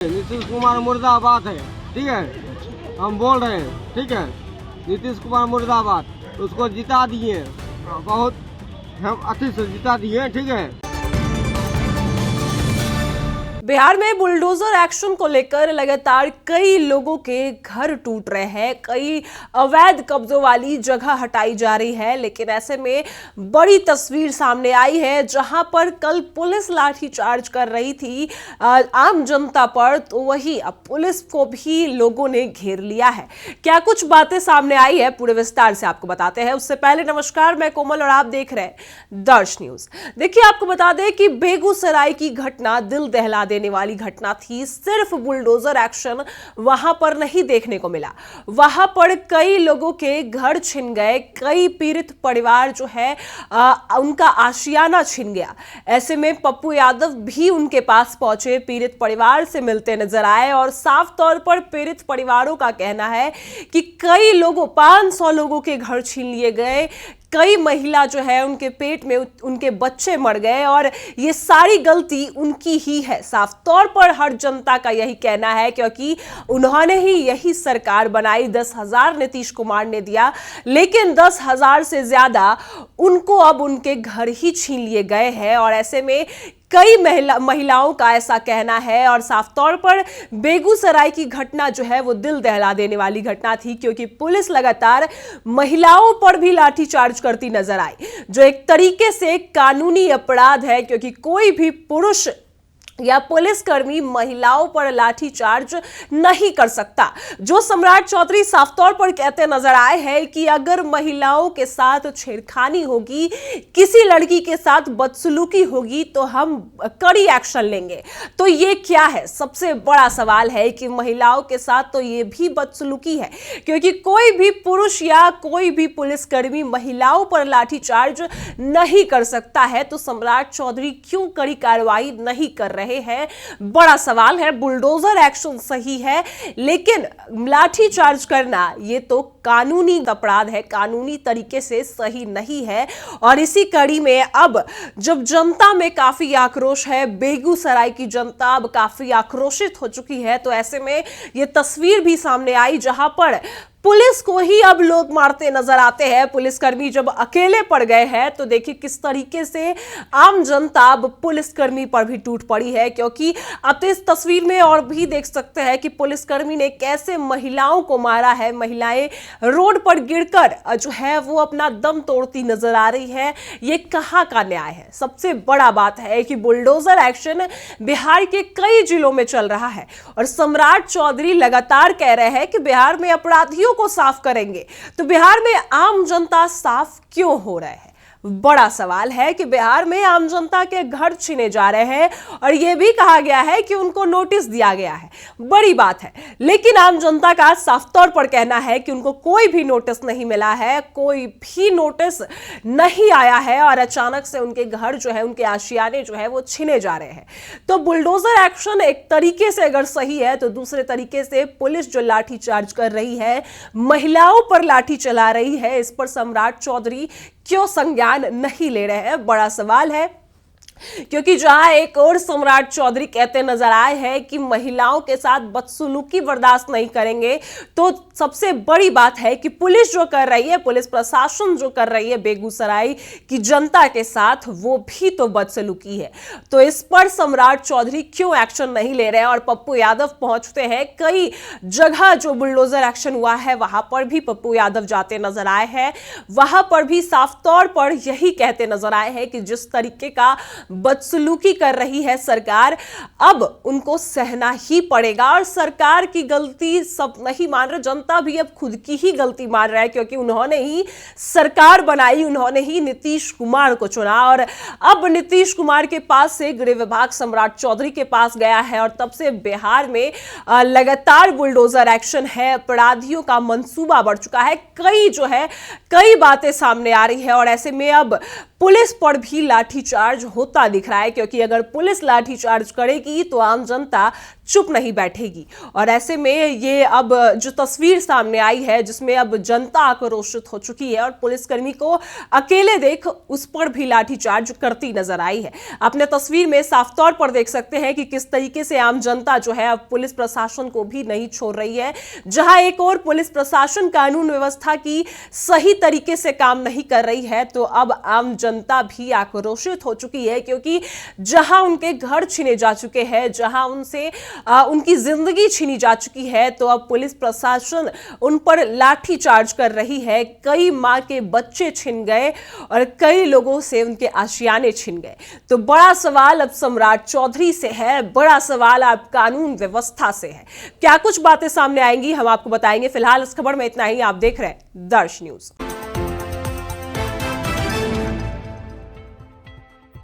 नीतीश कुमार मुर्दाबाद है, ठीक है, हम बोल रहे हैं, ठीक है, नीतीश कुमार मुर्दाबाद, उसको जिता दिए, बहुत हम अच्छे से जिता दिए, ठीक है। बिहार में बुलडोजर एक्शन को लेकर लगातार कई लोगों के घर टूट रहे हैं, कई अवैध कब्जों वाली जगह हटाई जा रही है। लेकिन ऐसे में बड़ी तस्वीर सामने आई है जहां पर कल पुलिस लाठीचार्ज कर रही थी आम जनता पर, तो वही अब पुलिस को भी लोगों ने घेर लिया है। क्या कुछ बातें सामने आई है पूरे विस्तार से आपको बताते हैं। उससे पहले नमस्कार, मैं कोमल और आप देख रहे हैं दर्श न्यूज। देखिए, आपको बता दें कि बेगूसराय की घटना दिल दहला देने वाली घटना थी। सिर्फ बुलडोजर एक्शन वहां पर नहीं देखने को मिला, वहां पर कई लोगों के घर छिन गए, कई पीड़ित परिवार जो है उनका आशियाना छिन गया। ऐसे में पप्पू यादव भी उनके पास पहुंचे, पीड़ित परिवार से मिलते नजर आए और साफ तौर पर पीड़ित परिवारों का कहना है कि कई लोगों 500 लोगों के घर छीन लिए गए, कई महिला जो है उनके पेट में उनके बच्चे मर गए और ये सारी गलती उनकी ही है। साफ तौर पर हर जनता का यही कहना है, क्योंकि उन्होंने ही यही सरकार बनाई। 10,000 नीतीश कुमार ने दिया, लेकिन 10,000 से ज्यादा उनको अब उनके घर ही छीन लिए गए हैं। और ऐसे में कई महिलाओं का ऐसा कहना है और साफ तौर पर बेगूसराय की घटना जो है वो दिल दहला देने वाली घटना थी, क्योंकि पुलिस लगातार महिलाओं पर भी लाठीचार्ज करती नजर आई, जो एक तरीके से कानूनी अपराध है, क्योंकि कोई भी पुरुष या पुलिसकर्मी महिलाओं पर लाठीचार्ज नहीं कर सकता। जो सम्राट चौधरी साफ तौर पर कहते नजर आए हैं कि अगर महिलाओं के साथ छेड़खानी होगी, किसी लड़की के साथ बदसलूकी होगी, तो हम कड़ी एक्शन लेंगे। तो ये क्या है? सबसे बड़ा सवाल है कि महिलाओं के साथ तो ये भी बदसलूकी है, क्योंकि कोई भी पुरुष या कोई भी पुलिसकर्मी महिलाओं पर लाठीचार्ज नहीं कर सकता है। तो सम्राट चौधरी क्यों कड़ी कार्रवाई नहीं कर रहे हैं? बड़ा सवाल है। बुलडोजर एक्शन सही है, लेकिन लाठीचार्ज करना ये तो कानूनी अपराध है, कानूनी तरीके से सही नहीं है। और इसी कड़ी में अब जब जनता में काफी आक्रोश है, बेगूसराय की जनता अब काफी आक्रोशित हो चुकी है, तो ऐसे में ये तस्वीर भी सामने आई जहां पर पुलिस को ही अब लोग मारते नजर आते हैं। पुलिसकर्मी जब अकेले पड़ गए हैं, तो देखिए किस तरीके से आम जनता अब पुलिसकर्मी पर भी टूट पड़ी है, क्योंकि अब इस तस्वीर में और भी देख सकते हैं कि पुलिसकर्मी ने कैसे महिलाओं को मारा है। महिलाएं रोड पर गिरकर जो है वो अपना दम तोड़ती नजर आ रही है। ये कहां का न्याय है? सबसे बड़ा बात है कि बुलडोजर एक्शन बिहार के कई जिलों में चल रहा है और सम्राट चौधरी लगातार कह रहे हैं कि बिहार में अपराधियों को साफ करेंगे। तो बिहार में आम जनता साफ क्यों हो रहे हैं? बड़ा सवाल है कि बिहार में आम जनता के घर छीने जा रहे हैं और यह भी कहा गया है कि उनको नोटिस दिया गया है। बड़ी बात है, लेकिन आम जनता का साफ तौर पर कहना है कि उनको कोई भी नोटिस नहीं मिला है, कोई भी नोटिस नहीं आया है और अचानक से उनके घर जो है, उनके आशियाने जो है वो छीने जा रहे हैं। तो बुलडोजर एक्शन एक तरीके से अगर सही है, तो दूसरे तरीके से पुलिस जो लाठीचार्ज कर रही है, महिलाओं पर लाठी चला रही है, इस पर सम्राट चौधरी क्यों संज्ञान नहीं ले रहे हैं? बड़ा सवाल है, क्योंकि जहां एक और सम्राट चौधरी कहते नजर आए हैं कि महिलाओं के साथ बदसलूकी बर्दाश्त नहीं करेंगे, तो सबसे बड़ी बात है कि पुलिस जो कर रही है, पुलिस प्रशासन जो कर रही है बेगूसराय की जनता के साथ, वो भी तो बदसलूकी है। तो इस पर सम्राट चौधरी क्यों एक्शन नहीं ले रहे हैं? और पप्पू यादव पहुंचते हैं कई जगह, जो बुलडोजर एक्शन हुआ है वहां पर भी पप्पू यादव जाते नजर आए हैं, वहां पर भी साफ तौर पर यही कहते नजर आए हैं कि जिस तरीके का बदसलूकी कर रही है सरकार, अब उनको सहना ही पड़ेगा। और सरकार की गलती सब नहीं मान रहे, जनता भी अब खुद की ही गलती मान रहा है, क्योंकि उन्होंने ही सरकार बनाई, उन्होंने ही नीतीश कुमार को चुना और अब नीतीश कुमार के पास से गृह विभाग सम्राट चौधरी के पास गया है और तब से बिहार में लगातार बुलडोजर एक्शन है, अपराधियों का मंसूबा बढ़ चुका है, कई बातें सामने आ रही है। और ऐसे में अब पुलिस पर भी लाठीचार्ज होता दिख रहा है, क्योंकि अगर पुलिस लाठीचार्ज करेगी तो आम जनता चुप नहीं बैठेगी। और ऐसे में ये अब जो तस्वीर सामने आई है, जिसमें अब जनता आक्रोशित हो चुकी है और पुलिसकर्मी को अकेले देख उस पर भी लाठीचार्ज करती नजर आई है। अपने तस्वीर में साफ तौर पर देख सकते हैं कि किस तरीके से आम जनता जो है अब पुलिस प्रशासन को भी नहीं छोड़ रही है। जहां एक और पुलिस प्रशासन कानून व्यवस्था की सही तरीके से काम नहीं कर रही है, तो अब आम जनता भी आक्रोशित हो चुकी है, क्योंकि जहां उनके घर छीने जा चुके हैं, जहां उनसे उनकी जिंदगी छीनी जा चुकी है, तो अब पुलिस प्रशासन उन पर लाठी चार्ज कर रही है। कई मां के बच्चे छिन गए और कई लोगों से उनके आशियाने छिन गए। तो बड़ा सवाल अब सम्राट चौधरी से है, बड़ा सवाल अब कानून व्यवस्था से है। क्या कुछ बातें सामने आएंगी हम आपको बताएंगे। फिलहाल इस खबर में इतना ही। आप देख रहे हैं दर्श न्यूज।